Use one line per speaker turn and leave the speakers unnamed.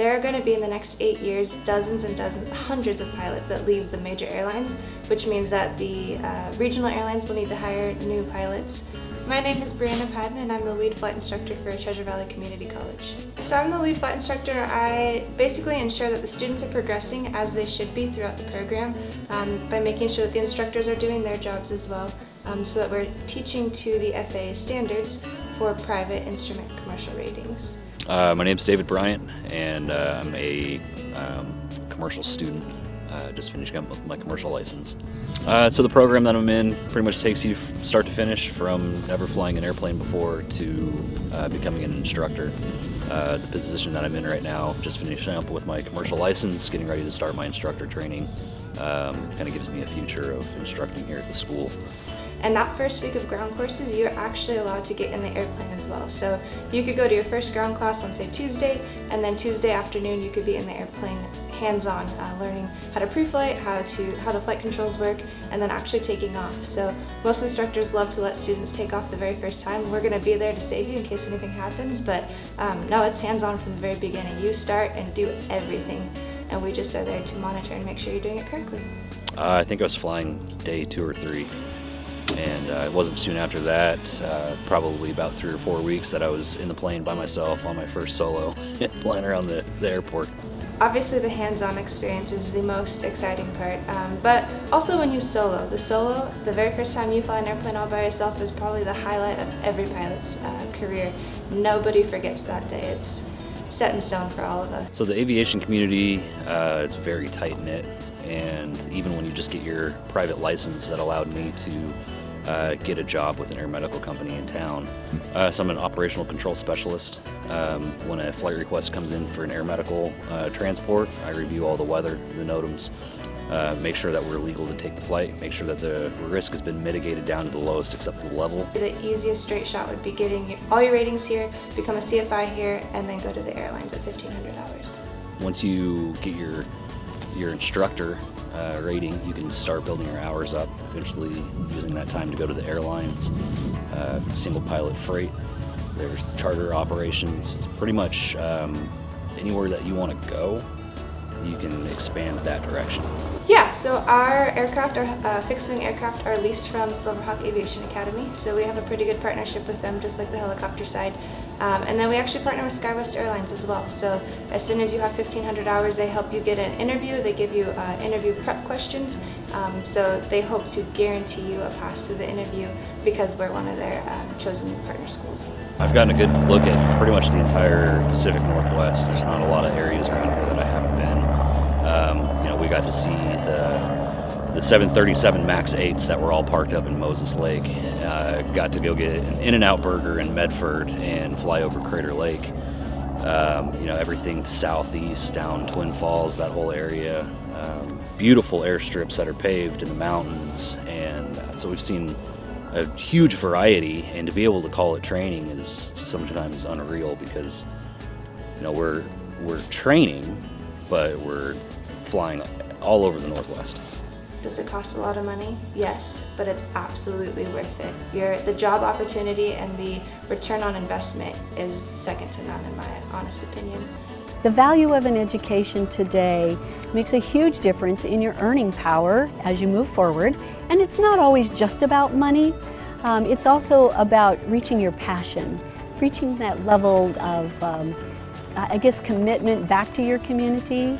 There are going to be in the next 8 years dozens and dozens, hundreds of pilots that leave the major airlines, which means that the regional airlines will need to hire new pilots. My name is Brianna Padden and I'm the lead flight instructor for Treasure Valley Community College. So I'm the lead flight instructor. I basically ensure that the students are progressing as they should be throughout the program by making sure that the instructors are doing their jobs as well, so that we're teaching to the FAA standards for private instrument commercial ratings.
My name's David Bryant and I'm a commercial student. Just finishing up my commercial license. So the program that I'm in pretty much takes you start to finish, from never flying an airplane before to becoming an instructor. The position that I'm in right now, just finishing up with my commercial license, getting ready to start my instructor training, kind of gives me a future of instructing here at the school.
And that first week of ground courses, you're actually allowed to get in the airplane as well. So you could go to your first ground class on, say, Tuesday, and then Tuesday afternoon you could be in the airplane hands-on, learning how to pre-flight, how the flight controls work, and then actually taking off. So most instructors love to let students take off the very first time. We're going to be there to save you in case anything happens, but no, it's hands-on from the very beginning. You start and do everything, and we just are there to monitor and make sure you're doing it correctly.
I think I was flying day 2 or 3. And it wasn't soon after that, probably about 3 or 4 weeks, that I was in the plane by myself on my first solo, flying around the airport.
Obviously the hands-on experience is the most exciting part, but also when you solo. The very first time you fly an airplane all by yourself is probably the highlight of every pilot's career. Nobody forgets that day. It's set in stone for all of us.
So the aviation community is very tight-knit, and even when you just get your private license, that allowed me to get a job with an air medical company in town. So I'm an operational control specialist. When a flight request comes in for an air medical transport, I review all the weather, the NOTAMs, make sure that we're legal to take the flight, make sure that the risk has been mitigated down to the lowest acceptable level.
The easiest straight shot would be getting all your ratings here, become a CFI here, and then go to the airlines at 1,500 hours.
Once you get your instructor rating, you can start building your hours up, eventually using that time to go to the airlines, single pilot freight, there's charter operations. Pretty much anywhere that you want to go, you can expand that direction.
Yeah, so our aircraft, our fixed-wing aircraft, are leased from Silverhawk Aviation Academy, so we have a pretty good partnership with them, just like the helicopter side. And then we actually partner with SkyWest Airlines as well. So as soon as you have 1,500 hours, they help you get an interview. They give you interview prep questions. So they hope to guarantee you a pass through the interview because we're one of their chosen partner schools.
I've gotten a good look at pretty much the entire Pacific Northwest. There's not a lot of areas around here that I haven't been. We got to see the 737 MAX 8s that were all parked up in Moses Lake. Got to go get an In-N-Out burger in Medford and fly over Crater Lake. Everything southeast down Twin Falls, that whole area. Beautiful airstrips that are paved in the mountains, and so we've seen a huge variety, and to be able to call it training is sometimes unreal because we're training, but we're flying all over the Northwest.
Does it cost a lot of money? Yes, but it's absolutely worth it. The job opportunity and the return on investment is second to none in my honest opinion.
The value of an education today makes a huge difference in your earning power as you move forward, and it's not always just about money. It's also about reaching your passion, reaching that level of, commitment back to your community.